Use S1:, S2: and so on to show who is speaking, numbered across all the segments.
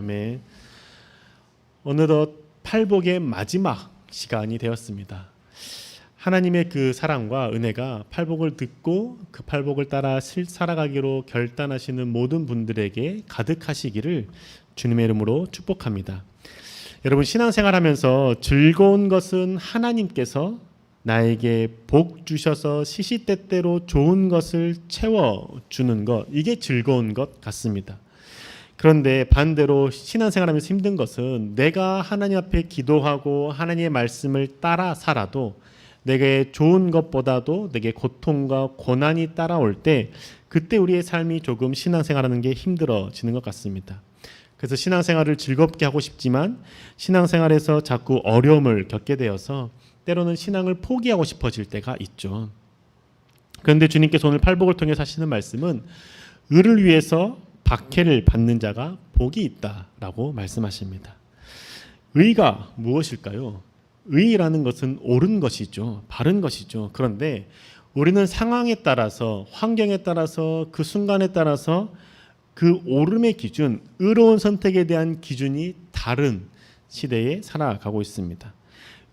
S1: 아멘. 어느덧 팔복의 마지막 시간이 되었습니다. 하나님의 그 사랑과 은혜가 팔복을 듣고 그 팔복을 따라 살아가기로 결단하시는 모든 분들에게 가득하시기를 주님의 이름으로 축복합니다. 여러분, 신앙생활하면서 즐거운 것은 하나님께서 나에게 복 주셔서 시시때때로 좋은 것을 채워주는 것, 이게 즐거운 것 같습니다. 그런데 반대로 신앙생활하면서 힘든 것은 내가 하나님 앞에 기도하고 하나님의 말씀을 따라 살아도 내게 좋은 것보다도 내게 고통과 고난이 따라올 때 그때 우리의 삶이 조금 신앙생활하는 게 힘들어지는 것 같습니다. 그래서 신앙생활을 즐겁게 하고 싶지만 신앙생활에서 자꾸 어려움을 겪게 되어서 때로는 신앙을 포기하고 싶어질 때가 있죠. 그런데 주님께서 오늘 팔복을 통해 하시는 말씀은 의를 위해서 박해를 받는 자가 복이 있다라고 말씀하십니다. 의가 무엇일까요? 의라는 것은 옳은 것이죠. 바른 것이죠. 그런데 우리는 상황에 따라서, 환경에 따라서, 그 순간에 따라서 그 옳음의 기준, 의로운 선택에 대한 기준이 다른 시대에 살아가고 있습니다.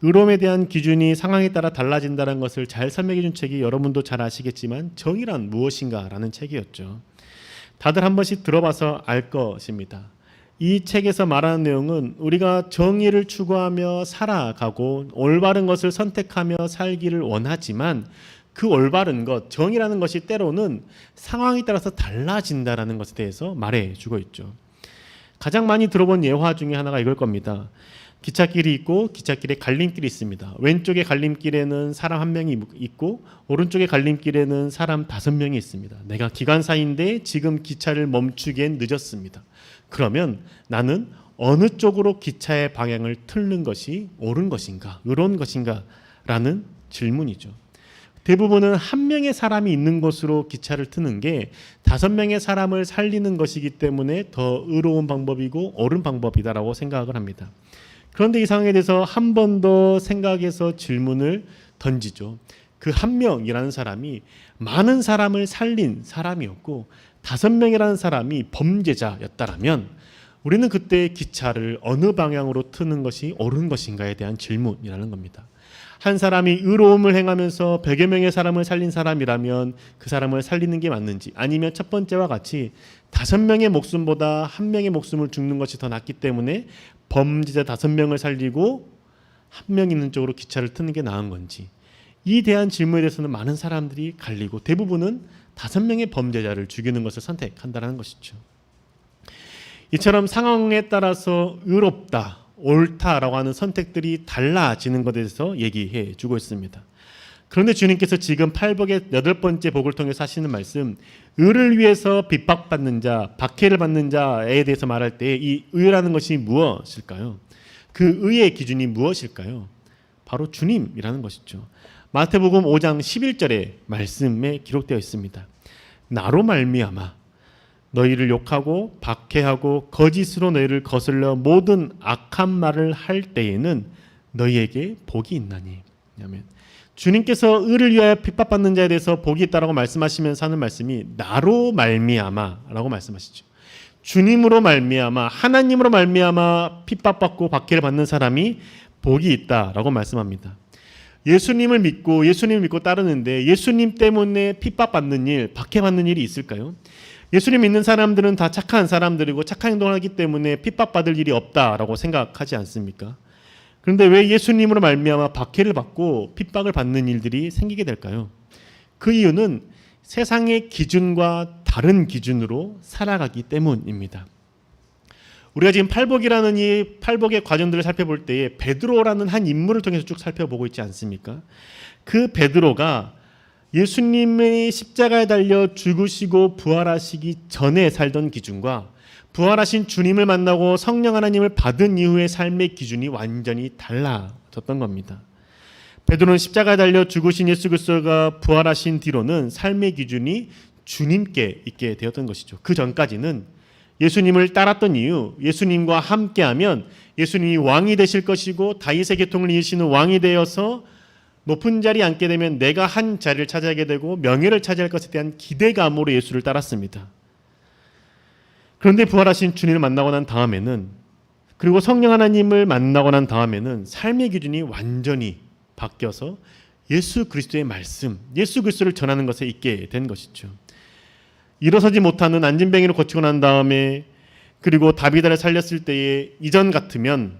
S1: 의로움에 대한 기준이 상황에 따라 달라진다는 것을 잘 설명해 준 책이 여러분도 잘 아시겠지만 정의란 무엇인가라는 책이었죠. 다들 한 번씩 들어봐서 알 것입니다. 이 책에서 말하는 내용은 우리가 정의를 추구하며 살아가고 올바른 것을 선택하며 살기를 원하지만 그 올바른 것, 정의라는 것이 때로는 상황에 따라서 달라진다는 것에 대해서 말해주고 있죠. 가장 많이 들어본 예화 중에 하나가 이걸 겁니다. 기찻길이 있고 기찻길에 갈림길이 있습니다. 왼쪽에 갈림길에는 사람 한 명이 있고 오른쪽에 갈림길에는 사람 5명이 있습니다. 내가 기관사인데 지금 기차를 멈추기엔 늦었습니다. 그러면 나는 어느 쪽으로 기차의 방향을 틀는 것이 옳은 것인가, 의로운 것인가 라는 질문이죠. 대부분은 한 명의 사람이 있는 곳으로 기차를 트는 게 5명의 사람을 살리는 것이기 때문에 더 의로운 방법이고 옳은 방법이다라고 생각을 합니다. 그런데 이 상황에 대해서 한 번 더 생각해서 질문을 던지죠. 그 한 명이라는 사람이 많은 사람을 살린 사람이었고 5명이라는 사람이 범죄자였다라면 우리는 그때 기차를 어느 방향으로 트는 것이 옳은 것인가에 대한 질문이라는 겁니다. 한 사람이 의로움을 행하면서 100여 명의 사람을 살린 사람이라면 그 사람을 살리는 게 맞는지, 아니면 첫 번째와 같이 5명의 목숨보다 1명의 목숨을 죽는 것이 더 낫기 때문에 범죄자 5명을 살리고 1명 있는 쪽으로 기차를 트는 게 나은 건지, 이 대한 질문에 대해서는 많은 사람들이 갈리고 대부분은 5명의 범죄자를 죽이는 것을 선택한다는 것이죠. 이처럼 상황에 따라서 의롭다, 옳다라고 하는 선택들이 달라지는 것에 대해서 얘기해 주고 있습니다. 그런데 주님께서 지금 팔복의 8번째 복을 통해서 하시는 말씀, 의를 위해서 핍박받는 자, 박해를 받는 자에 대해서 말할 때 이 의라는 것이 무엇일까요? 그 의의 기준이 무엇일까요? 바로 주님이라는 것이죠. 마태복음 5장 11절의 말씀에 기록되어 있습니다. 나로 말미암아 너희를 욕하고 박해하고 거짓으로 너희를 거슬러 모든 악한 말을 할 때에는 너희에게 복이 있나니. 아멘. 주님께서 의를 위하여 핍박받는 자에 대해서 복이 있다라고 말씀하시면서 하는 말씀이 나로 말미암아라고 말씀하시죠. 주님으로 말미암아, 하나님으로 말미암아 핍박받고 박해를 받는 사람이 복이 있다라고 말씀합니다. 예수님을 믿고 따르는데 예수님 때문에 핍박받는 일, 박해받는 일이 있을까요? 예수님 믿는 사람들은 다 착한 사람들이고 착한 행동을 하기 때문에 핍박받을 일이 없다라고 생각하지 않습니까? 그런데 왜 예수님으로 말미암아 박해를 받고 핍박을 받는 일들이 생기게 될까요? 그 이유는 세상의 기준과 다른 기준으로 살아가기 때문입니다. 우리가 지금 팔복이라는 이 팔복의 과정들을 살펴볼 때에 베드로라는 한 인물을 통해서 쭉 살펴보고 있지 않습니까? 그 베드로가 예수님의 십자가에 달려 죽으시고 부활하시기 전에 살던 기준과 부활하신 주님을 만나고 성령 하나님을 받은 이후의 삶의 기준이 완전히 달라졌던 겁니다. 베드로는 십자가에 달려 죽으신 예수 그리스도가 부활하신 뒤로는 삶의 기준이 주님께 있게 되었던 것이죠. 그 전까지는 예수님을 따랐던 이유, 예수님과 함께하면 예수님이 왕이 되실 것이고 다윗의 계통을 이으시는 왕이 되어서 높은 자리에 앉게 되면 내가 한 자리를 차지하게 되고 명예를 차지할 것에 대한 기대감으로 예수를 따랐습니다. 그런데 부활하신 주님을 만나고 난 다음에는, 그리고 성령 하나님을 만나고 난 다음에는 삶의 기준이 완전히 바뀌어서 예수 그리스도의 말씀, 예수 그리스도를 전하는 것에 있게 된 것이죠. 일어서지 못하는 안진뱅이를 고치고 난 다음에, 그리고 다비다를 살렸을 때에 이전 같으면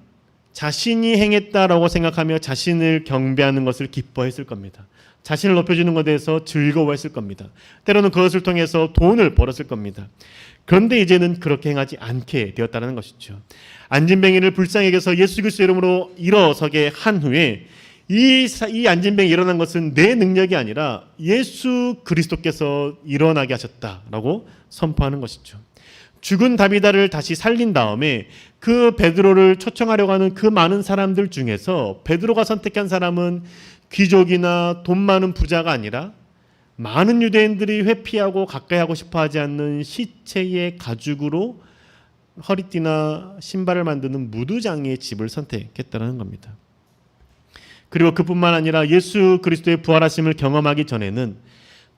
S1: 자신이 행했다라고 생각하며 자신을 경배하는 것을 기뻐했을 겁니다. 자신을 높여주는 것에 대해서 즐거워했을 겁니다. 때로는 그것을 통해서 돈을 벌었을 겁니다. 그런데 이제는 그렇게 행하지 않게 되었다는 것이죠. 안진뱅이를 불쌍히 여겨서 예수 그리스도 이름으로 일어서게 한 후에 이 안진뱅이 일어난 것은 내 능력이 아니라 예수 그리스도께서 일어나게 하셨다라고 선포하는 것이죠. 죽은 다비다를 다시 살린 다음에 그 베드로를 초청하려고 하는 그 많은 사람들 중에서 베드로가 선택한 사람은 귀족이나 돈 많은 부자가 아니라 많은 유대인들이 회피하고 가까이 하고 싶어 하지 않는 시체의 가죽으로 허리띠나 신발을 만드는 무두장의 집을 선택했다는 겁니다. 그리고 그뿐만 아니라 예수 그리스도의 부활하심을 경험하기 전에는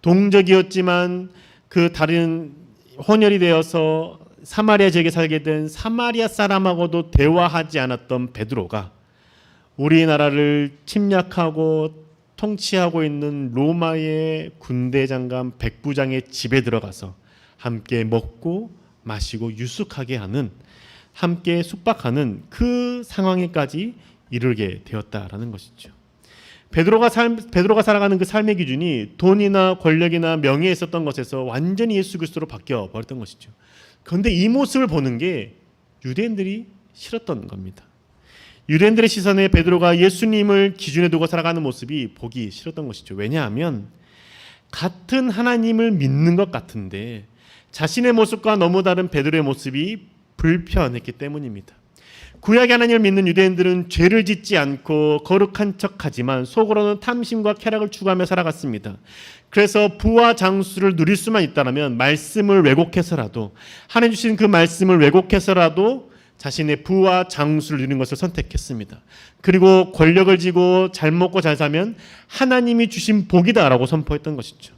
S1: 동적이었지만 그 다른 혼혈이 되어서 사마리아 지역에 살게 된 사마리아 사람하고도 대화하지 않았던 베드로가 우리나라를 침략하고 통치하고 있는 로마의 군대 장관 백부장의 집에 들어가서 함께 먹고 마시고 유숙하게 하는, 함께 숙박하는 그 상황에까지 이르게 되었다라는 것이죠. 베드로가 살아가는 그 삶의 기준이 돈이나 권력이나 명예에 있었던 것에서 완전히 예수 그리스도로 바뀌어 버렸던 것이죠. 그런데 이 모습을 보는 게 유대인들이 싫었던 겁니다. 유대인들의 시선에 베드로가 예수님을 기준에 두고 살아가는 모습이 보기 싫었던 것이죠. 왜냐하면 같은 하나님을 믿는 것 같은데 자신의 모습과 너무 다른 베드로의 모습이 불편했기 때문입니다. 구약의 하나님을 믿는 유대인들은 죄를 짓지 않고 거룩한 척하지만 속으로는 탐심과 쾌락을 추구하며 살아갔습니다. 그래서 부와 장수를 누릴 수만 있다면 말씀을 왜곡해서라도, 하나님 주신 그 말씀을 왜곡해서라도 자신의 부와 장수를 누리는 것을 선택했습니다. 그리고 권력을 쥐고 잘 먹고 잘 살면 하나님이 주신 복이다라고 선포했던 것이죠.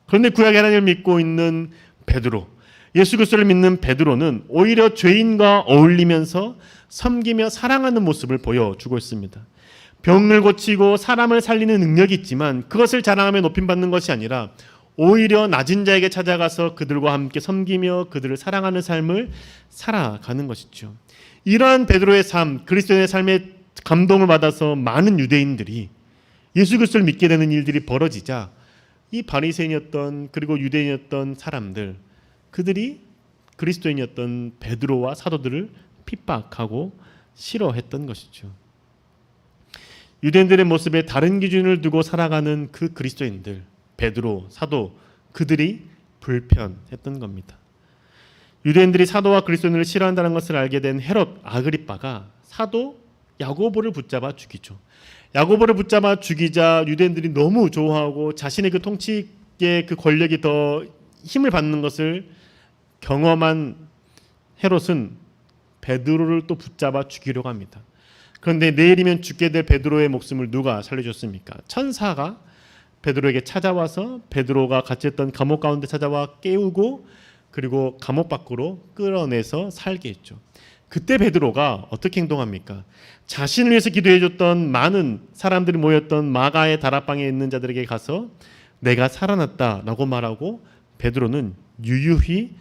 S1: 그런데 구약의 하나님을 믿고 있는 베드로, 예수 그리스도를 믿는 베드로는 오히려 죄인과 어울리면서 섬기며 사랑하는 모습을 보여주고 있습니다. 병을 고치고 사람을 살리는 능력이 있지만 그것을 자랑하며 높임받는 것이 아니라 오히려 낮은 자에게 찾아가서 그들과 함께 섬기며 그들을 사랑하는 삶을 살아가는 것이죠. 이러한 베드로의 삶, 그리스도인의 삶에 감동을 받아서 많은 유대인들이 예수 그리스도를 믿게 되는 일들이 벌어지자 이 바리새인이었던, 그리고 유대인이었던 사람들, 그들이 그리스도인이었던 베드로와 사도들을 핍박하고 싫어했던 것이죠. 유대인들의 모습에 다른 기준을 두고 살아가는 그 그리스도인들, 베드로, 사도, 그들이 불편했던 겁니다. 유대인들이 사도와 그리스도인을 싫어한다는 것을 알게 된 헤롯 아그리빠가 사도 야고보를 붙잡아 죽이죠. 야고보를 붙잡아 죽이자 유대인들이 너무 좋아하고 자신의 그 통치의 그 권력이 더 힘을 받는 것을 경험한 헤롯은 베드로를 또 붙잡아 죽이려고 합니다. 그런데 내일이면 죽게 될 베드로의 목숨을 누가 살려줬습니까? 천사가 베드로에게 찾아와서 베드로가 갇혔던 감옥 가운데 찾아와 깨우고 그리고 감옥 밖으로 끌어내서 살게 했죠. 그때 베드로가 어떻게 행동합니까? 자신을 위해서 기도해줬던 많은 사람들이 모였던 마가의 다락방에 있는 자들에게 가서 내가 살아났다라고 말하고 베드로는 유유히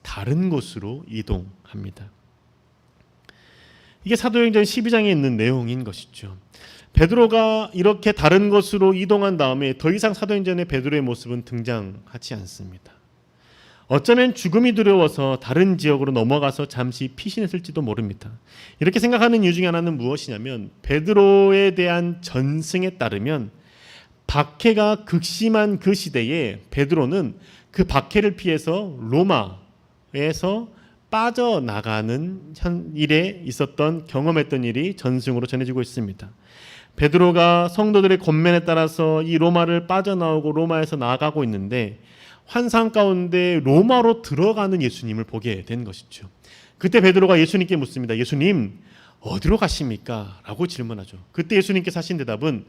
S1: 다른 곳으로 이동합니다. 이게 사도행전 12장에 있는 내용인 것이죠. 베드로가 이렇게 다른 곳으로 이동한 다음에 더 이상 사도행전에 베드로의 모습은 등장하지 않습니다. 어쩌면 죽음이 두려워서 다른 지역으로 넘어가서 잠시 피신했을지도 모릅니다. 이렇게 생각하는 이유 중에 하나는 무엇이냐면 베드로에 대한 전승에 따르면 박해가 극심한 그 시대에 베드로는 그 박해를 피해서 로마에서 빠져나가는 일에 있었던 경험했던 일이 전승으로 전해지고 있습니다. 베드로가 성도들의 권면에 따라서 이 로마를 빠져나오고 로마에서 나아가고 있는데 환상 가운데 로마로 들어가는 예수님을 보게 된 것이죠. 그때 베드로가 예수님께 묻습니다. 예수님, 어디로 가십니까? 라고 질문하죠. 그때 예수님께서 하신 대답은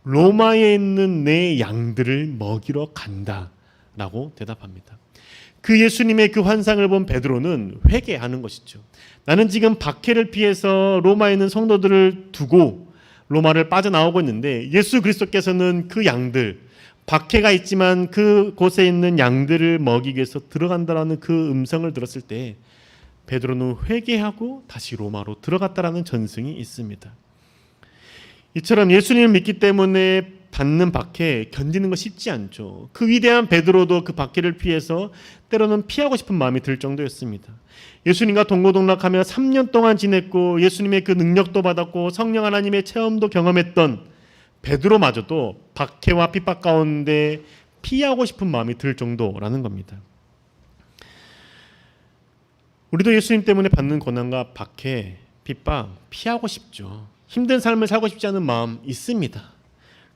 S1: 로마에 있는 내 양들을 먹이러 간다 라고 대답합니다. 그 예수님의 그 환상을 본 베드로는 회개하는 것이죠. 나는 지금 박해를 피해서 로마에 있는 성도들을 두고 로마를 빠져나오고 있는데 예수 그리스도께서는 그 양들, 박해가 있지만 그곳에 있는 양들을 먹이기 위해서 들어간다라는 그 음성을 들었을 때 베드로는 회개하고 다시 로마로 들어갔다라는 전승이 있습니다. 이처럼 예수님을 믿기 때문에 받는 박해 견디는 거 쉽지 않죠. 그 위대한 베드로도 그 박해를 피해서 때로는 피하고 싶은 마음이 들 정도였습니다. 예수님과 동고동락하며 3년 동안 지냈고 예수님의 그 능력도 받았고 성령 하나님의 체험도 경험했던 베드로마저도 박해와 핍박 가운데 피하고 싶은 마음이 들 정도라는 겁니다. 우리도 예수님 때문에 받는 고난과 박해, 핍박 피하고 싶죠. 힘든 삶을 살고 싶지 않은 마음 있습니다.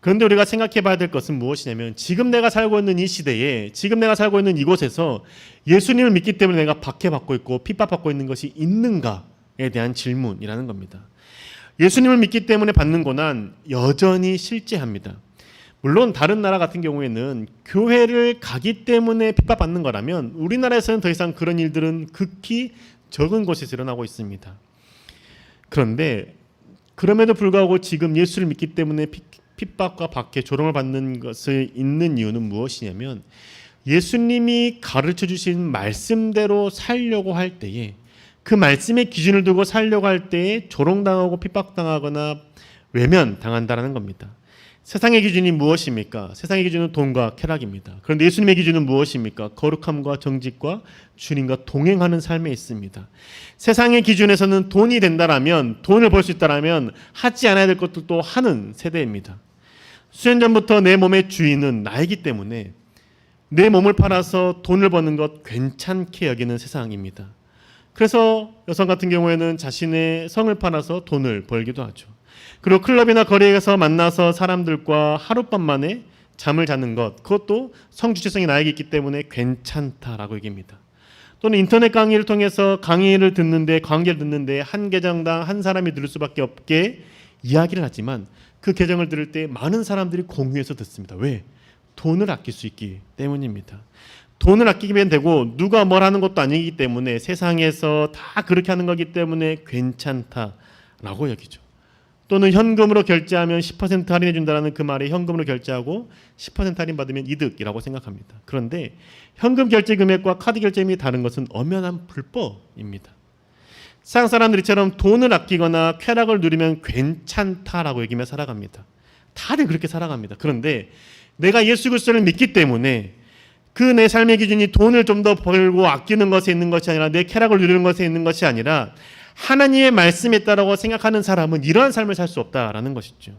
S1: 그런데 우리가 생각해 봐야 될 것은 무엇이냐면 지금 내가 살고 있는 이 시대에 지금 내가 살고 있는 이곳에서 예수님을 믿기 때문에 내가 박해받고 있고 핍박받고 있는 것이 있는가에 대한 질문이라는 겁니다. 예수님을 믿기 때문에 받는 고난 여전히 실제합니다. 물론 다른 나라 같은 경우에는 교회를 가기 때문에 핍박받는 거라면 우리나라에서는 더 이상 그런 일들은 극히 적은 곳에서 일어나고 있습니다. 그런데 그럼에도 불구하고 지금 예수를 믿기 때문에 핍박과 박해, 조롱을 받는 것을 있는 이유는 무엇이냐면 예수님이 가르쳐 주신 말씀대로 살려고 할 때에 그 말씀의 기준을 두고 살려고 할 때에 조롱당하고 핍박당하거나 외면당한다는 겁니다. 세상의 기준이 무엇입니까? 세상의 기준은 돈과 쾌락입니다. 그런데 예수님의 기준은 무엇입니까? 거룩함과 정직과 주님과 동행하는 삶에 있습니다. 세상의 기준에서는 돈이 된다라면, 돈을 벌 수 있다라면 하지 않아야 될 것들도 하는 세대입니다. 수년 전부터 내 몸의 주인은 나이기 때문에 내 몸을 팔아서 돈을 버는 것 괜찮게 여기는 세상입니다. 그래서 여성 같은 경우에는 자신의 성을 팔아서 돈을 벌기도 하죠. 그리고 클럽이나 거리에서 만나서 사람들과 하룻밤 만에 잠을 자는 것, 그것도 성주체성이 나에게 있기 때문에 괜찮다라고 얘기합니다. 또는 인터넷 강의를 통해서 강의를 듣는데, 강의를 듣는데 한 계정당 한 사람이 들을 수밖에 없게 이야기를 하지만 그 계정을 들을 때 많은 사람들이 공유해서 듣습니다. 왜? 돈을 아낄 수 있기 때문입니다. 돈을 아끼면 되고 누가 뭘 하는 것도 아니기 때문에 세상에서 다 그렇게 하는 거기 때문에 괜찮다라고 여기죠. 또는 현금으로 결제하면 10% 할인해 준다는 그 말에 현금으로 결제하고 10% 할인 받으면 이득이라고 생각합니다. 그런데 현금 결제 금액과 카드 결제금이 다른 것은 엄연한 불법입니다. 세상 사람들이처럼 돈을 아끼거나 쾌락을 누리면 괜찮다라고 얘기하며 살아갑니다. 다들 그렇게 살아갑니다. 그런데 내가 예수 그리스도를 믿기 때문에 그 내 삶의 기준이 돈을 좀 더 벌고 아끼는 것에 있는 것이 아니라 내 쾌락을 누리는 것에 있는 것이 아니라 하나님의 말씀에 따라고 생각하는 사람은 이러한 삶을 살 수 없다라는 것이죠.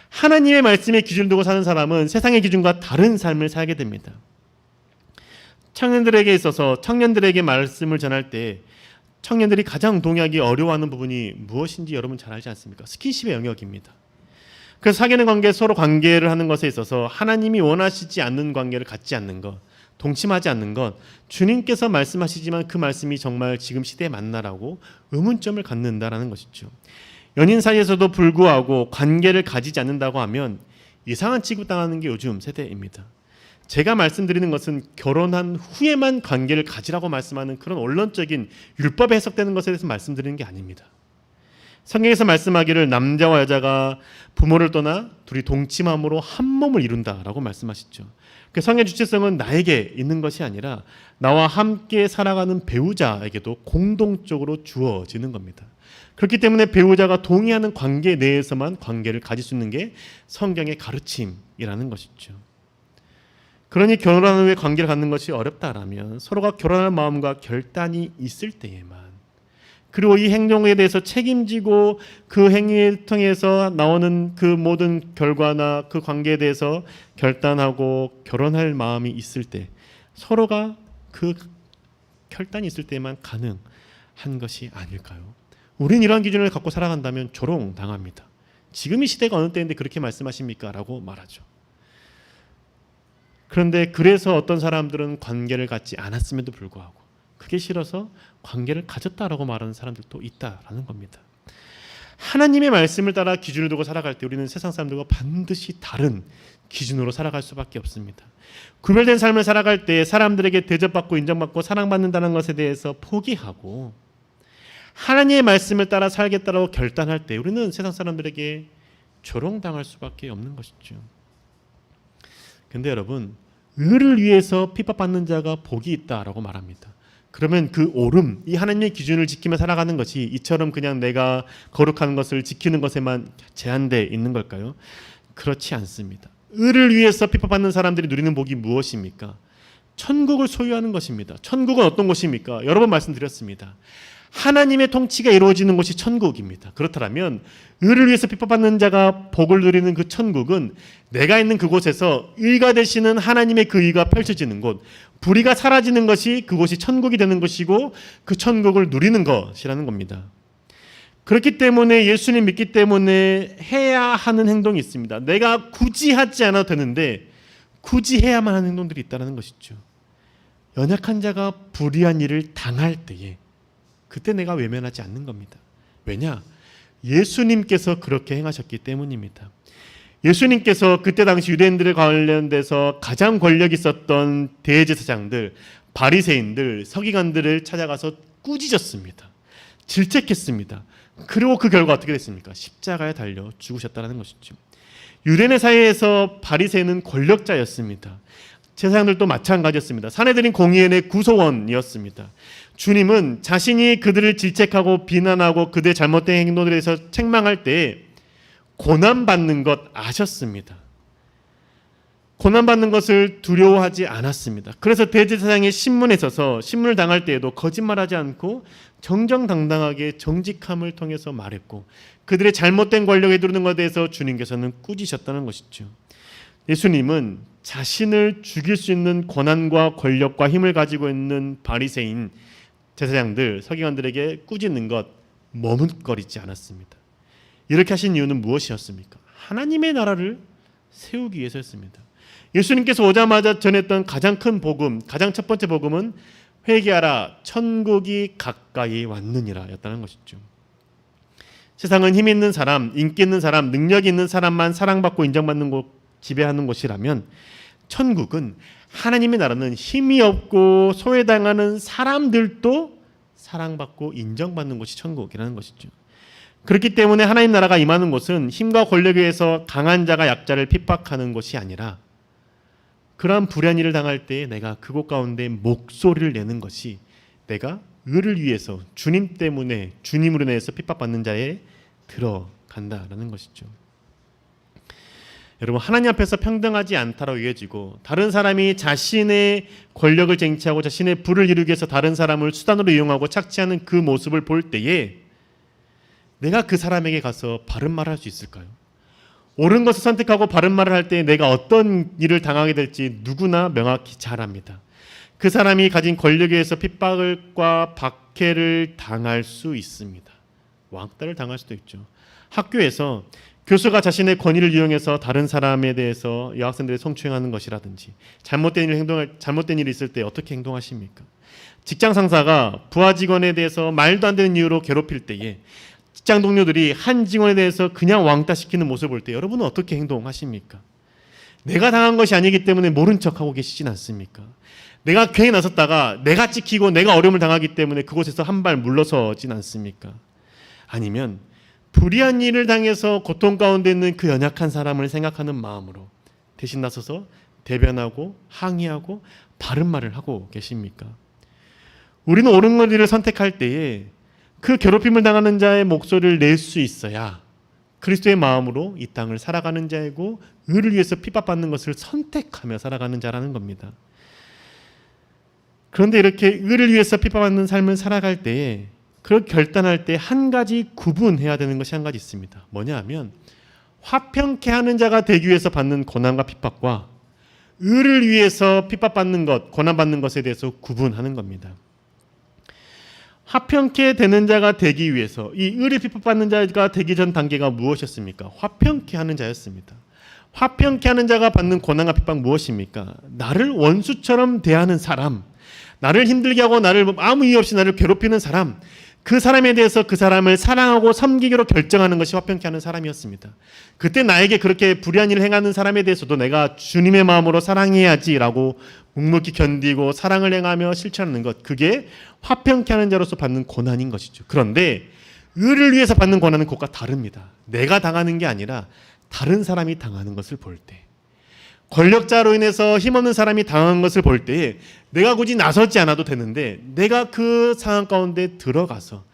S1: 하나님의 말씀에 기준을 두고 사는 사람은 세상의 기준과 다른 삶을 살게 됩니다. 청년들에게 있어서 청년들에게 말씀을 전할 때 청년들이 가장 동의하기 어려워하는 부분이 무엇인지 여러분 잘 알지 않습니까? 스킨십의 영역입니다. 그래서 사귀는 관계, 서로 관계를 하는 것에 있어서 하나님이 원하시지 않는 관계를 갖지 않는 것, 동침하지 않는 것, 주님께서 말씀하시지만 그 말씀이 정말 지금 시대에 맞나라고 의문점을 갖는다라는 것이죠. 연인 사이에서도 불구하고 관계를 가지지 않는다고 하면 이상한 취급당하는 게 요즘 세대입니다. 제가 말씀드리는 것은 결혼한 후에만 관계를 가지라고 말씀하는 그런 원론적인 율법에 해석되는 것에 대해서 말씀드리는 게 아닙니다. 성경에서 말씀하기를 남자와 여자가 부모를 떠나 둘이 동침함으로 한 몸을 이룬다라고 말씀하시죠. 그 성의 주체성은 나에게 있는 것이 아니라 나와 함께 살아가는 배우자에게도 공동적으로 주어지는 겁니다. 그렇기 때문에 배우자가 동의하는 관계 내에서만 관계를 가질 수 있는 게 성경의 가르침이라는 것이죠. 그러니 결혼한 후에 관계를 갖는 것이 어렵다라면 서로가 결혼할 마음과 결단이 있을 때에만, 그리고 이 행동에 대해서 책임지고 그 행위를 통해서 나오는 그 모든 결과나 그 관계에 대해서 결단하고 결혼할 마음이 있을 때, 서로가 그 결단이 있을 때만 가능한 것이 아닐까요? 우린 이러한 기준을 갖고 살아간다면 조롱당합니다. 지금 이 시대가 어느 때인데 그렇게 말씀하십니까? 라고 말하죠. 그런데 그래서 어떤 사람들은 관계를 갖지 않았음에도 불구하고 그게 싫어서 관계를 가졌다라고 말하는 사람들도 있다라는 겁니다. 하나님의 말씀을 따라 기준을 두고 살아갈 때 우리는 세상 사람들과 반드시 다른 기준으로 살아갈 수밖에 없습니다. 구별된 삶을 살아갈 때 사람들에게 대접받고 인정받고 사랑받는다는 것에 대해서 포기하고 하나님의 말씀을 따라 살겠다고 결단할 때 우리는 세상 사람들에게 조롱당할 수밖에 없는 것이죠. 그런데 여러분, 의를 위해서 핍박받는 자가 복이 있다라고 말합니다. 그러면 그 옳음, 이 하나님의 기준을 지키며 살아가는 것이 이처럼 그냥 내가 거룩한 것을 지키는 것에만 제한되어 있는 걸까요? 그렇지 않습니다. 의를 위해서 핍박받는 사람들이 누리는 복이 무엇입니까? 천국을 소유하는 것입니다. 천국은 어떤 곳입니까? 여러 번 말씀드렸습니다. 하나님의 통치가 이루어지는 곳이 천국입니다. 그렇다면 의를 위해서 핍박받는 자가 복을 누리는 그 천국은 내가 있는 그곳에서 의가 되시는 하나님의 그 의가 펼쳐지는 곳, 불의가 사라지는 것이 그곳이 천국이 되는 것이고 그 천국을 누리는 것이라는 겁니다. 그렇기 때문에 예수님 믿기 때문에 해야 하는 행동이 있습니다. 내가 굳이 하지 않아도 되는데 굳이 해야만 하는 행동들이 있다는 것이죠. 연약한 자가 불의한 일을 당할 때에 그때 내가 외면하지 않는 겁니다. 왜냐? 예수님께서 그렇게 행하셨기 때문입니다. 예수님께서 그때 당시 유대인들에 관련돼서 가장 권력 있었던 대제사장들, 바리새인들, 서기관들을 찾아가서 꾸짖었습니다. 질책했습니다. 그리고 그 결과 어떻게 됐습니까? 십자가에 달려 죽으셨다는 것이죠. 유대인의 사회에서 바리새인은 권력자였습니다. 제사장들도 마찬가지였습니다. 사내들인 공의원의 구소원이었습니다. 주님은 자신이 그들을 질책하고 비난하고 그들의 잘못된 행동에 대해서 책망할 때 고난받는 것 아셨습니다. 고난받는 것을 두려워하지 않았습니다. 그래서 대제사장의 신문에 서서 신문을 당할 때에도 거짓말하지 않고 정정당당하게 정직함을 통해서 말했고 그들의 잘못된 권력에 이르는 것에 대해서 주님께서는 꾸짖으셨다는 것이죠. 예수님은 자신을 죽일 수 있는 권한과 권력과 힘을 가지고 있는 바리새인 제사장들, 서기관들에게 꾸짖는 것 머뭇거리지 않았습니다. 이렇게 하신 이유는 무엇이었습니까? 하나님의 나라를 세우기 위해서였습니다. 예수님께서 오자마자 전했던 가장 큰 복음, 가장 첫 번째 복음은 회개하라 천국이 가까이 왔느니라 였다는 것이죠. 세상은 힘 있는 사람, 인기 있는 사람, 능력 있는 사람만 사랑받고 인정받는 곳, 지배하는 곳이라면 천국은 하나님의 나라는 힘이 없고 소외당하는 사람들도 사랑받고 인정받는 곳이 천국이라는 것이죠. 그렇기 때문에 하나님 나라가 임하는 곳은 힘과 권력에 의해서 강한 자가 약자를 핍박하는 곳이 아니라 그러한 불의한 일을 당할 때 내가 그곳 가운데 목소리를 내는 것이 내가 의를 위해서 주님 때문에 주님으로 인해서 핍박받는 자에 들어간다라는 것이죠. 여러분, 하나님 앞에서 평등하지 않다라고 여겨지고 다른 사람이 자신의 권력을 쟁취하고 자신의 부를 이루기 위해서 다른 사람을 수단으로 이용하고 착취하는 그 모습을 볼 때에 내가 그 사람에게 가서 바른 말을 할 수 있을까요? 옳은 것을 선택하고 바른 말을 할 때 내가 어떤 일을 당하게 될지 누구나 명확히 잘 압니다. 그 사람이 가진 권력에 의해서 핍박과 박해를 당할 수 있습니다. 왕따를 당할 수도 있죠. 학교에서 교수가 자신의 권위를 이용해서 다른 사람에 대해서 여학생들을 성추행하는 것이라든지 잘못된 일이 있을 때 어떻게 행동하십니까? 직장 상사가 부하 직원에 대해서 말도 안 되는 이유로 괴롭힐 때에 직장 동료들이 한 직원에 대해서 그냥 왕따시키는 모습을 볼 때 여러분은 어떻게 행동하십니까? 내가 당한 것이 아니기 때문에 모른 척하고 계시진 않습니까? 내가 괜히 나섰다가 내가 찍히고 내가 어려움을 당하기 때문에 그곳에서 한 발 물러서진 않습니까? 아니면 불의한 일을 당해서 고통 가운데 있는 그 연약한 사람을 생각하는 마음으로 대신 나서서 대변하고 항의하고 바른 말을 하고 계십니까? 우리는 옳은 길을 선택할 때에 그 괴롭힘을 당하는 자의 목소리를 낼 수 있어야 그리스도의 마음으로 이 땅을 살아가는 자이고 의를 위해서 핍박받는 것을 선택하며 살아가는 자라는 겁니다. 그런데 이렇게 의를 위해서 핍박받는 삶을 살아갈 때에 그렇게 결단할 때 한 가지 구분해야 되는 것이 한 가지 있습니다. 뭐냐 하면 화평케 하는 자가 되기 위해서 받는 고난과 핍박과 의를 위해서 핍박받는 것, 고난받는 것에 대해서 구분하는 겁니다. 화평케 되는 자가 되기 위해서 이 의를 핍박받는 자가 되기 전 단계가 무엇이었습니까? 화평케 하는 자였습니다. 화평케 하는 자가 받는 고난과 핍박 무엇입니까? 나를 원수처럼 대하는 사람, 나를 힘들게 하고 나를 아무 이유 없이 나를 괴롭히는 사람, 그 사람에 대해서 그 사람을 사랑하고 섬기기로 결정하는 것이 화평케 하는 사람이었습니다. 그때 나에게 그렇게 불의한 일을 행하는 사람에 대해서도 내가 주님의 마음으로 사랑해야지라고 묵묵히 견디고 사랑을 행하며 실천하는 것, 그게 화평케 하는 자로서 받는 고난인 것이죠. 그런데 의를 위해서 받는 고난은 그것과 다릅니다. 내가 당하는 게 아니라 다른 사람이 당하는 것을 볼 때, 권력자로 인해서 힘없는 사람이 당한 것을 볼 때에 내가 굳이 나서지 않아도 되는데 내가 그 상황 가운데 들어가서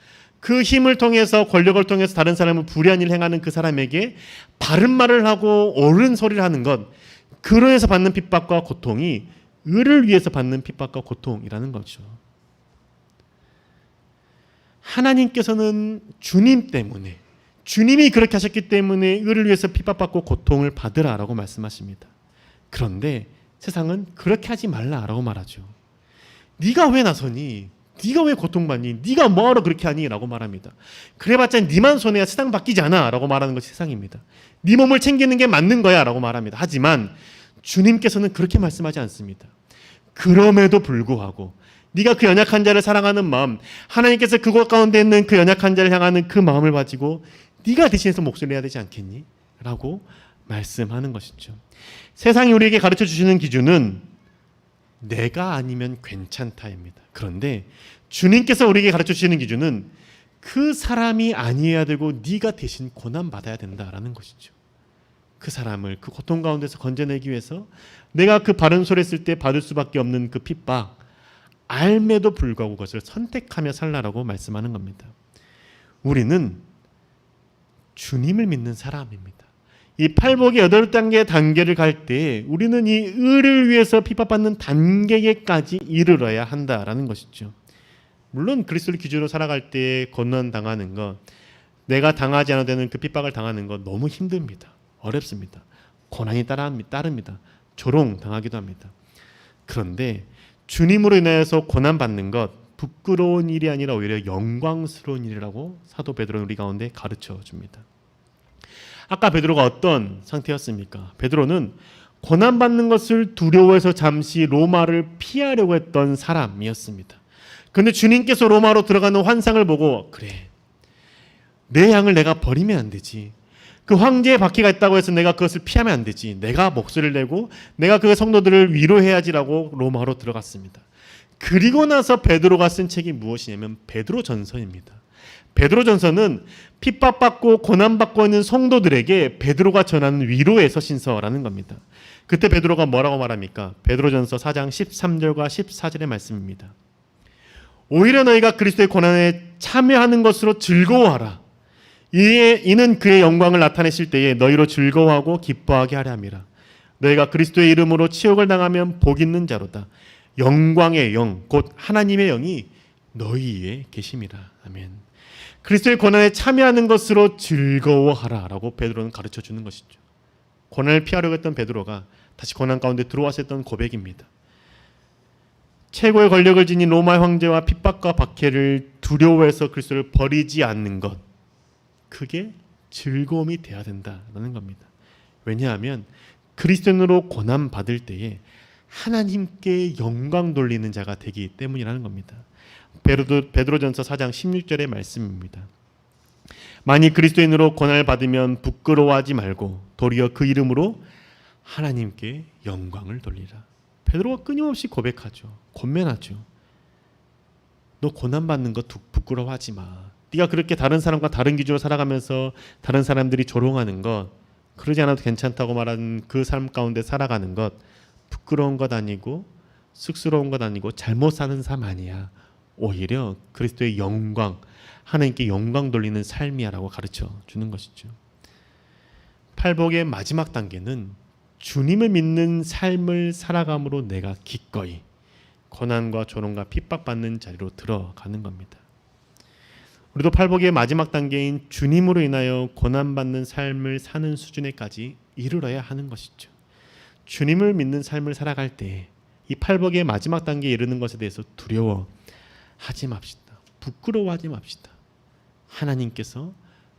S1: 그 힘을 통해서, 권력을 통해서 다른 사람을 불의한 일을 행하는 그 사람에게 바른 말을 하고 옳은 소리를 하는 것, 그로 해서 받는 핍박과 고통이 의를 위해서 받는 핍박과 고통이라는 거죠. 하나님께서는 주님 때문에, 주님이 그렇게 하셨기 때문에 의를 위해서 핍박받고 고통을 받으라라고 말씀하십니다. 그런데 세상은 그렇게 하지 말라라고 말하죠. 네가 왜 나서니? 네가 왜 고통받니? 네가 뭐하러 그렇게 하니? 라고 말합니다. 그래봤자 네만 손해야 세상 바뀌지 않아 라고 말하는 것이 세상입니다. 네 몸을 챙기는 게 맞는 거야 라고 말합니다. 하지만 주님께서는 그렇게 말씀하지 않습니다. 그럼에도 불구하고 네가 그 연약한 자를 사랑하는 마음, 하나님께서 그곳 가운데 있는 그 연약한 자를 향하는 그 마음을 가지고 네가 대신해서 목소리를 해야 되지 않겠니? 라고 말씀하는 것이죠. 세상이 우리에게 가르쳐 주시는 기준은 내가 아니면 괜찮다입니다. 그런데 주님께서 우리에게 가르쳐 주시는 기준은 그 사람이 아니어야 되고 네가 대신 고난받아야 된다라는 것이죠. 그 사람을 그 고통 가운데서 건져내기 위해서 내가 그 바른 소리 했을 때 받을 수밖에 없는 그 핍박, 알매도 불구하고 그것을 선택하며 살라라고 말씀하는 겁니다. 우리는 주님을 믿는 사람입니다. 이 팔복의 8단계 단계를 갈 때 우리는 이 의를 위해서 핍박받는 단계에까지 이르러야 한다라는 것이죠. 물론 그리스도를 기준으로 살아갈 때 고난당하는 것, 내가 당하지 않아도 되는 그 핍박을 당하는 것 너무 힘듭니다. 어렵습니다. 고난이 따릅니다. 조롱당하기도 합니다. 그런데 주님으로 인하여서 고난받는 것, 부끄러운 일이 아니라 오히려 영광스러운 일이라고 사도 베드로는 우리 가운데 가르쳐 줍니다. 아까 베드로가 어떤 상태였습니까? 베드로는 고난받는 것을 두려워해서 잠시 로마를 피하려고 했던 사람이었습니다. 그런데 주님께서 로마로 들어가는 환상을 보고, 그래, 내 양을 내가 버리면 안 되지. 그 황제의 바퀴가 있다고 해서 내가 그것을 피하면 안 되지. 내가 목소리를 내고 내가 그 성도들을 위로해야지라고 로마로 들어갔습니다. 그리고 나서 베드로가 쓴 책이 무엇이냐면 베드로전서입니다. 베드로전서는 핍박받고 고난받고 있는 성도들에게 베드로가 전하는 위로의 서신서라는 겁니다. 그때 베드로가 뭐라고 말합니까? 베드로전서 4장 13절과 14절의 말씀입니다. 오히려 너희가 그리스도의 고난에 참여하는 것으로 즐거워하라. 이는 그의 영광을 나타내실 때에 너희로 즐거워하고 기뻐하게 하려 함이라. 너희가 그리스도의 이름으로 치욕을 당하면 복 있는 자로다. 영광의 영, 곧 하나님의 영이 너희에 계심이라. 아멘. 그리스도의 고난에 참여하는 것으로 즐거워하라라고 베드로는 가르쳐 주는 것이죠. 고난을 피하려고 했던 베드로가 다시 고난 가운데 들어왔었던 고백입니다. 최고의 권력을 지닌 로마 황제와 핍박과 박해를 두려워해서 그리스도를 버리지 않는 것, 그게 즐거움이 돼야 된다라는 겁니다. 왜냐하면 그리스도인으로 고난받을 때에 하나님께 영광 돌리는 자가 되기 때문이라는 겁니다. 베드로전서 4장 16절의 말씀입니다. 만일 그리스도인으로 고난을 받으면 부끄러워하지 말고 도리어 그 이름으로 하나님께 영광을 돌리라. 베드로가 끊임없이 고백하죠. 권면하죠. 너 고난받는 거 부끄러워하지 마. 네가 그렇게 다른 사람과 다른 기준으로 살아가면서 다른 사람들이 조롱하는 것, 그러지 않아도 괜찮다고 말하는 그 삶 가운데 살아가는 것, 부끄러운 것 아니고 쑥스러운 것 아니고 잘못 사는 삶 아니야. 오히려 그리스도의 영광, 하나님께 영광 돌리는 삶이야라고 가르쳐 주는 것이죠. 팔복의 마지막 단계는 주님을 믿는 삶을 살아감으로 내가 기꺼이 고난과 조롱과 핍박받는 자리로 들어가는 겁니다. 우리도 팔복의 마지막 단계인 주님으로 인하여 고난받는 삶을 사는 수준에까지 이르러야 하는 것이죠. 주님을 믿는 삶을 살아갈 때 이 팔복의 마지막 단계에 이르는 것에 대해서 두려워하지 맙시다. 부끄러워하지 맙시다. 하나님께서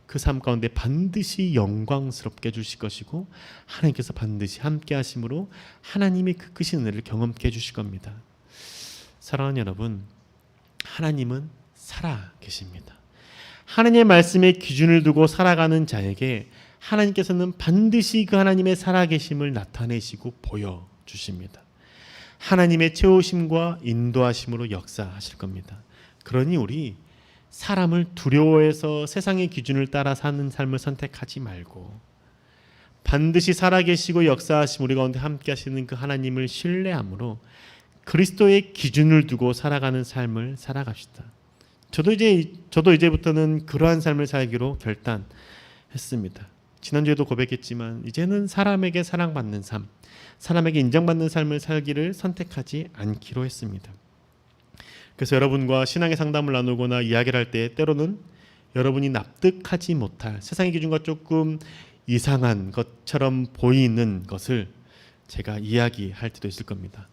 S1: 그 삶 가운데 반드시 영광스럽게 해주실 것이고 하나님께서 반드시 함께 하심으로 하나님의 그 크신 은혜를 경험케 해주실 겁니다. 사랑하는 여러분, 하나님은 살아 계십니다. 하나님의 말씀에 기준을 두고 살아가는 자에게 하나님께서는 반드시 그 하나님의 살아계심을 나타내시고 보여주십니다. 하나님의 채우심과 인도하심으로 역사하실 겁니다. 그러니 우리 사람을 두려워해서 세상의 기준을 따라 사는 삶을 선택하지 말고 반드시 살아계시고 역사하심 우리 가운데 함께 하시는 그 하나님을 신뢰함으로 그리스도의 기준을 두고 살아가는 삶을 살아갑시다. 저도 이제부터는 그러한 삶을 살기로 결단했습니다. 지난주에도 고백했지만 이제는 사람에게 사랑받는 삶, 사람에게 인정받는 삶을 살기를 선택하지 않기로 했습니다. 그래서 여러분과 신앙의 상담을 나누거나 이야기를 할 때 때로는 여러분이 납득하지 못할 세상의 기준과 조금 이상한 것처럼 보이는 것을 제가 이야기할 때도 있을 겁니다.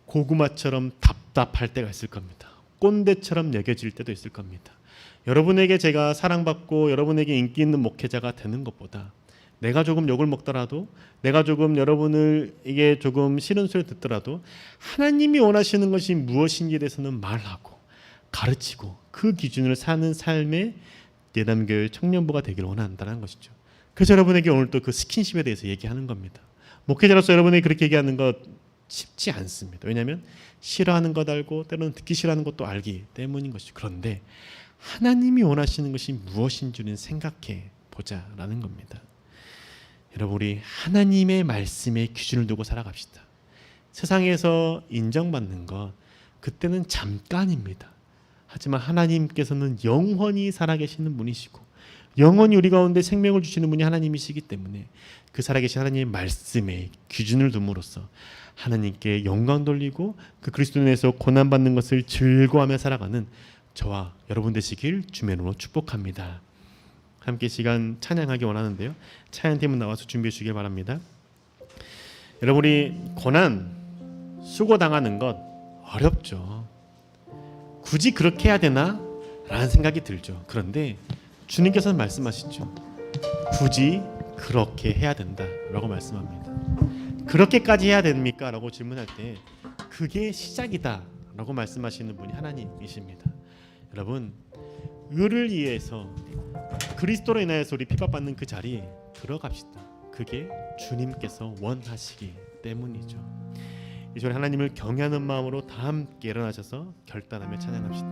S1: 고구마처럼 답답할 때가 있을 겁니다. 꼰대처럼 여겨질 때도 있을 겁니다. 여러분에게 제가 사랑받고 여러분에게 인기 있는 목회자가 되는 것보다 내가 조금 욕을 먹더라도 내가 조금 여러분에게 조금 싫은 소리 듣더라도 하나님이 원하시는 것이 무엇인지에 대해서는 말하고 가르치고 그 기준을 사는 삶의 예담교회 청년부가 되기를 원한다는 것이죠. 그래서 여러분에게 오늘 또 그 스킨십에 대해서 얘기하는 겁니다. 목회자로서 여러분에게 그렇게 얘기하는 것 쉽지 않습니다. 왜냐하면 싫어하는 것 알고 때로는 듣기 싫어하는 것도 알기 때문인 것이죠. 그런데 하나님이 원하시는 것이 무엇인지는 생각해 보자라는 겁니다. 여러분 우리 하나님의 말씀에 기준을 두고 살아갑시다. 세상에서 인정받는 것 그때는 잠깐입니다. 하지만 하나님께서는 영원히 살아계시는 분이시고 영원히 우리 가운데 생명을 주시는 분이 하나님이시기 때문에 그 살아계신 하나님의 말씀에 기준을 둠으로써 하나님께 영광 돌리고 그 그리스도 안에서 고난받는 것을 즐거워하며 살아가는 저와 여러분 되시길 주의 이름으로 축복합니다. 함께 시간 찬양하기 원하는데요. 찬양팀은 나와서 준비해 주시길 바랍니다. 여러분 우리 고난, 수고당하는 것 어렵죠. 굳이 그렇게 해야 되나? 라는 생각이 들죠. 그런데 주님께서는 말씀하시죠. 굳이 그렇게 해야 된다라고 말씀합니다. 그렇게까지 해야 됩니까? 라고 질문할 때 그게 시작이다 라고 말씀하시는 분이 하나님이십니다. 여러분 의를 위해서 그리스도로 인하여서 우리 핍박받는 그 자리에 들어갑시다. 그게 주님께서 원하시기 때문이죠. 이 시간에 하나님을 경외하는 마음으로 다 함께 일어나셔서 결단하며 찬양합시다.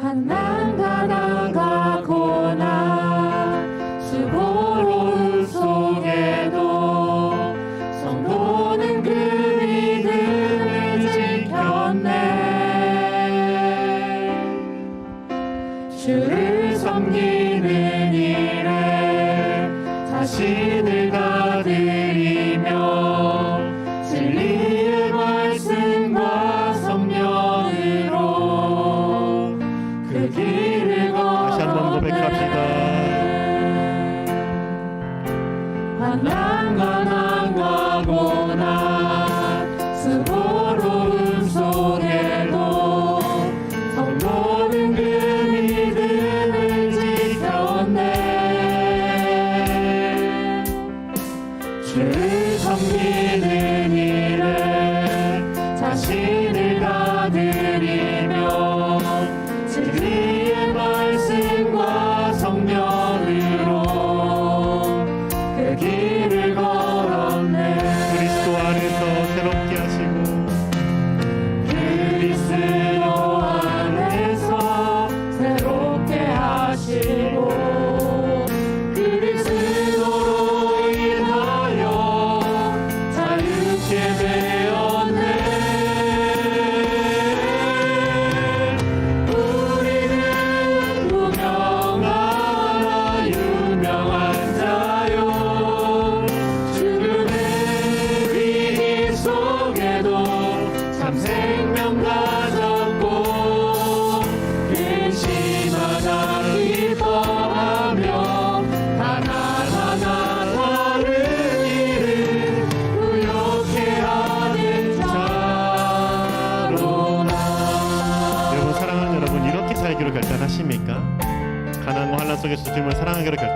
S2: 한난과 나가고나 수고로움 속에도 성도는 그 믿음을 지켰네. 주를 섬기는 일에 자신을 다드리며 진리의 말씀과 성령으로 그 길을
S1: 다시 한번 고백합시다.
S2: 환난과 난가고나 수고로움 속에도 성도는 그 믿음을 지켰네. 주를 섬기는 일에 자신을 다드리며 진리의 말씀과 성령으로 그 길을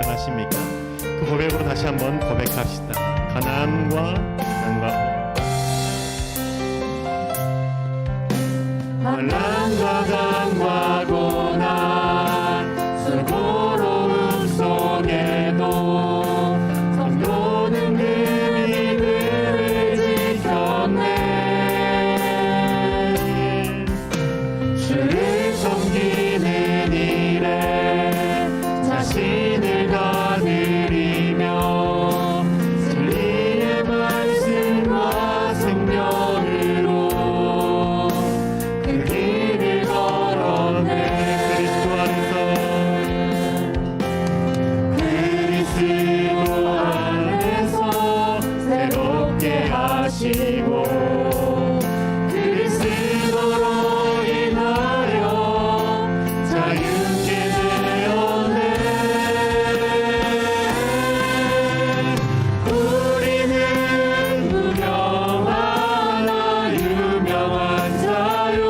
S1: 원하십니까? 그 고백으로 다시 한번 고백합시다. 가난과
S2: 환난과 강과고난 수고로움 속에도 성도는 그 믿음을 지켰네. 주를 섬기는 일에 자신을 다 드리며 진리의 말씀과 생명으로 그 길을 걸었네. 그리스도 안에서 새롭게 하시고 그리스도로 인하여 자유케 되었네. 우리는 무명하나 유명한 자요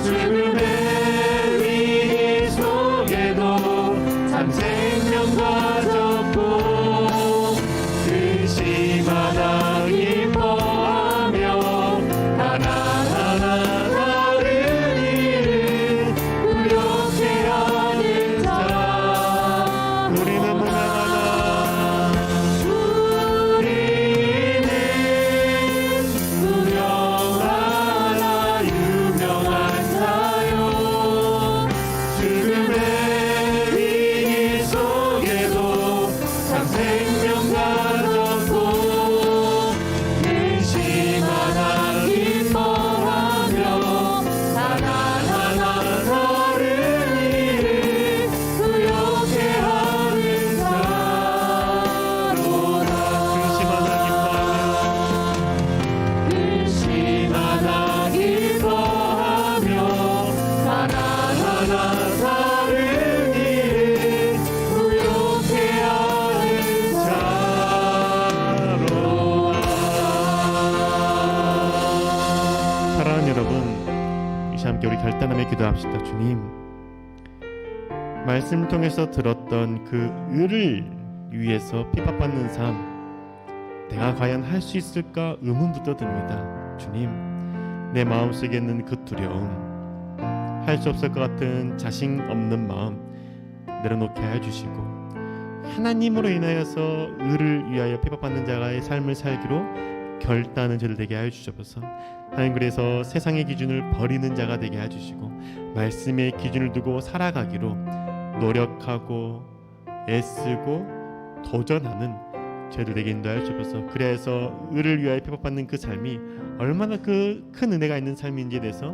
S2: 죽음의 위기 속에도 참 생명 가졌고 근심하다 기뻐하며 하나하나 다른 일을 부욕해 하는 자.
S1: 우리는 무명하나
S2: 우리는 무명하나 유명한 자요 죽음의 위기 속에도 참 생명 가졌고 근심하다 기뻐하며 하나하나 다른 일을 부욕해 하는 자로다. 근심하다 기뻐하며 하나하나 다른 일을 부욕해 하는 자로다.
S1: 사랑하는 여러분, 이 시간 함께 우리 결단하며 기도합시다. 주님, 말씀을 통해서 들었던 그 의를 위해서 핍박받는 삶, 내가 과연 할 수 있을까 의문부터 듭니다. 주님, 내 마음속에 있는 그 두려움, 할 수 없을 것 같은 자신 없는 마음 내려놓게 해주시고 하나님으로 인하여서 의를 위하여 핍박받는 자가의 삶을 살기로 결단하는 저를 되게 하여 주셔서 하나님, 그래서 세상의 기준을 버리는 자가 되게 해주시고 말씀의 기준을 두고 살아가기로 노력하고 애쓰고 도전하는 저희들 되게 인도하여 주셔서, 그래서 의를 위하여 핍박받는 그 삶이 얼마나 그 큰 은혜가 있는 삶인지에 대해서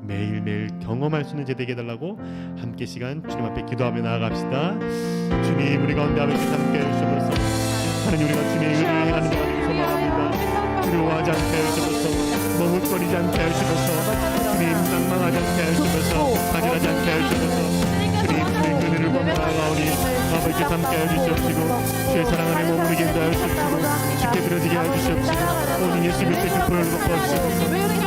S1: 매일매일 경험할 수 있는 제 되게 해달라고 함께 시간 주님 앞에 기도하며 나아갑시다. 주님, 우리 가운데 함께 해주셔서 하나님, 우리가 주님의 의를 행하는 자가 되기 소망합니다. 두려워하지 않게 해주셔서, 머뭇거리지 않게 해주셔서, 주님 낭망하지 않게 해주셔서, 가지하지 않게 해주셔서, 주님 주의 은혜를 보며 나아가오니 아버지께서 함께 해주시옵시고 주의 사랑 안에 머무르게 인도하여 주시옵시고 쉽게 들어지게 해주시옵시고 오직 예수 그리스도의 그 보혈로 덮어주시옵소서.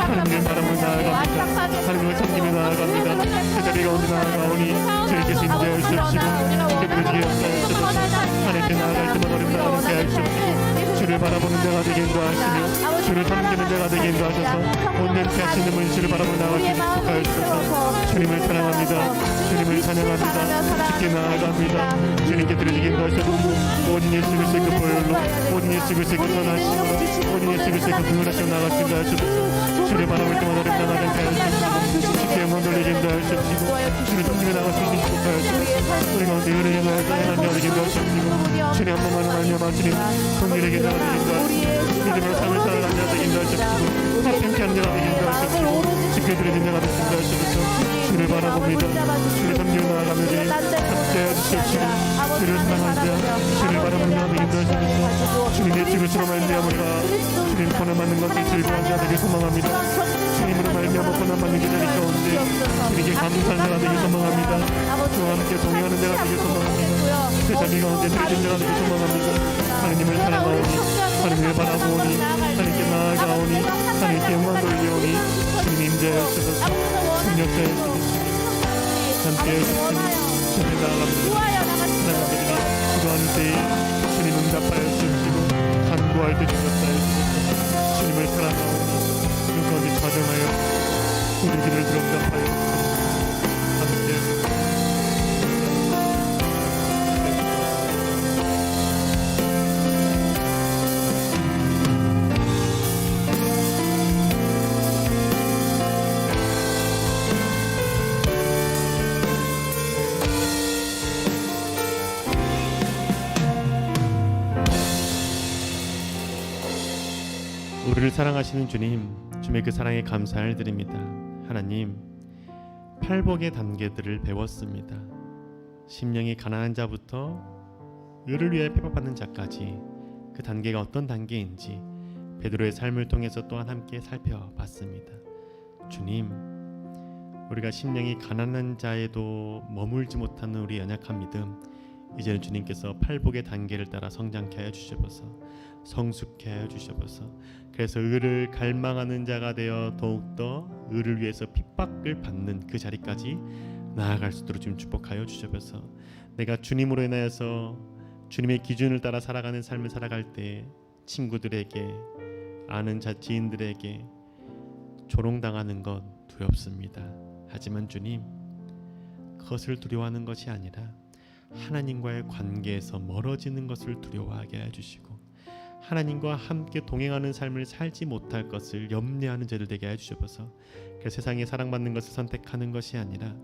S1: 하나님의 바람을 나아갑니다. 하나님을 섬기며 나아갑니다. 제자리 가운데 나아가오니 주님께서 인도하여 주시옵시고 쉽게 들어지게 하옵소서. 하나님께 나아갈 때마다 어렵다 하게 하시옵시고 주를 바라보는 자가 되게 인도하시며 주를 섬기는 자가 되게 인도하셔서 온전케 하시는 분실을 바라보며 나아갈 수 있도록 하여 주셔서 주님을 사랑합니다. 주님을 찬양합니다. 쉽게 나아갑니다. 주님께 드려지게 인도하셔서 오직 예수 그리스도의 그 보혈로 오직 예수 그리스도의 그 선하심으로 오직 예수 그리스도의 그 긍휼하심을 나아갈 수 있도록 하여주옵소서. 주를 바라볼 때마다 어렵다 하게 하여주옵시고 쉽게 영광 돌리게 인도하여주옵시고 주를 섬기며 나아갈 수 있도록 하여주옵소서. 우리 가운데 은혜 행하여 하나님 인도하시옵시고 주님 한 번만 하나님 주님 긍휼하게 인도하시고 믿음으로 삶을 살아가는 자가 되게 인도하시옵시고 화평케 하는 자가 되게 인도하시옵시고 쉽게 드려진 자가 되게 인도하시옵소서. 주를 바라봅니다. 주를 섬기며 나아가며 주님 함께하여 주시옵시고 주를 사랑하는 자 주를 바라보는 자가 되게 인도하시옵소서. 주님의 집으로 말미암아 우리가 주님 고난받는 것을 즐거워하는 자가 되게 소망합니다. 주님으로 말미암아 고난받는 그 자리 가운데 주님께 감사하는 자가 되게 소망합니다. 주와 함께 동행하는 자가 되게 소망합니다. 그 자리 가운데 드려진 자가 되게 소망합니다. 하나님을 사랑하오니 하나님을 바라보오니 하나님께 나아가오니 하나님께 영광 돌리오니 주님 임재하여 주소서. 능력자여 주소서. 함께해 주시니 주님 나아갑니다. 사랑하거든요. 기도하는 때에 주님 응답하여 주시고 간구할 때 주셨사여 주소서. 주님을 사랑하오니 그 가운데 좌정하여 우리 길을 응답하여 함께 우리를 사랑하시는 주님, 주님의 그 사랑에 감사를 드립니다. 하나님, 팔복의 단계들을 배웠습니다. 심령이 가난한 자부터 의를 위해 핍박받는 자까지 그 단계가 어떤 단계인지 베드로의 삶을 통해서 또한 함께 살펴봤습니다. 주님, 우리가 심령이 가난한 자에도 머물지 못하는 우리 연약한 믿음, 이제는 주님께서 팔복의 단계를 따라 성장케 하여 주셔서 성숙케 하여 주셔서 그래서 의를 갈망하는 자가 되어 더욱더 의를 위해서 핍박을 받는 그 자리까지 나아갈 수 있도록 좀 축복하여 주셔서 내가 주님으로 인하여서 주님의 기준을 따라 살아가는 삶을 살아갈 때 친구들에게 아는 지인들에게 조롱당하는 건 두렵습니다. 하지만 주님, 그것을 두려워하는 것이 아니라 하나님과의 관계에서 멀어지는 것을 두려워하게 해주시고 하나님과 함께 동행하는 삶을 살지 못할 것을 염려하는 죄를 되게 해주셔서 그 세상에 사랑받는 것을 선택하는 것이 아니라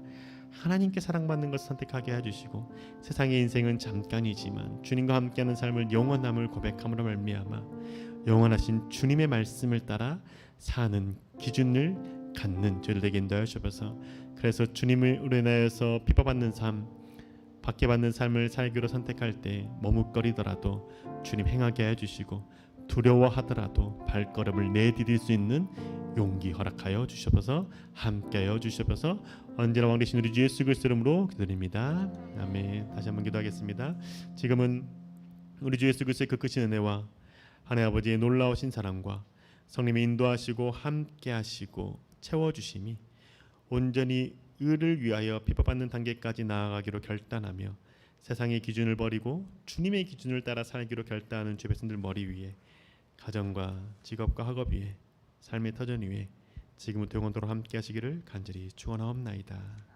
S1: 하나님께 사랑받는 것을 선택하게 해주시고 세상의 인생은 잠깐이지만 주님과 함께하는 삶을 영원함을 고백함으로 말미암아 영원하신 주님의 말씀을 따라 사는 기준을 갖는 죄를 되게 인도하여 주셔서 그래서 주님을 인하여서 핍박받는 삶 박해받는 삶을 살기로 선택할 때 머뭇거리더라도 주님 행하게 해주시고 두려워하더라도 발걸음을 내디딜 수 있는 용기 허락하여 주셔서 함께하여 주셔서 언제나 왕 되신 우리 주 예수 그리스도 이름으로 기도드립니다. 아멘. 다시 한번 기도하겠습니다. 지금은 우리 주 예수 그리스도의 그 크신 은혜와 하나님 아버지의 놀라우신 사랑과 성령이 인도하시고 함께하시고 채워주심이 온전히 의를 위하여 핍박받는 단계까지 나아가기로 결단하며 세상의 기준을 버리고 주님의 기준을 따라 살기로 결단하는 주 백성들 머리 위에 가정과 직업과 학업 위에 삶의 터전 위에 지금부터 영원토록 함께 하시기를 간절히 축원하옵나이다.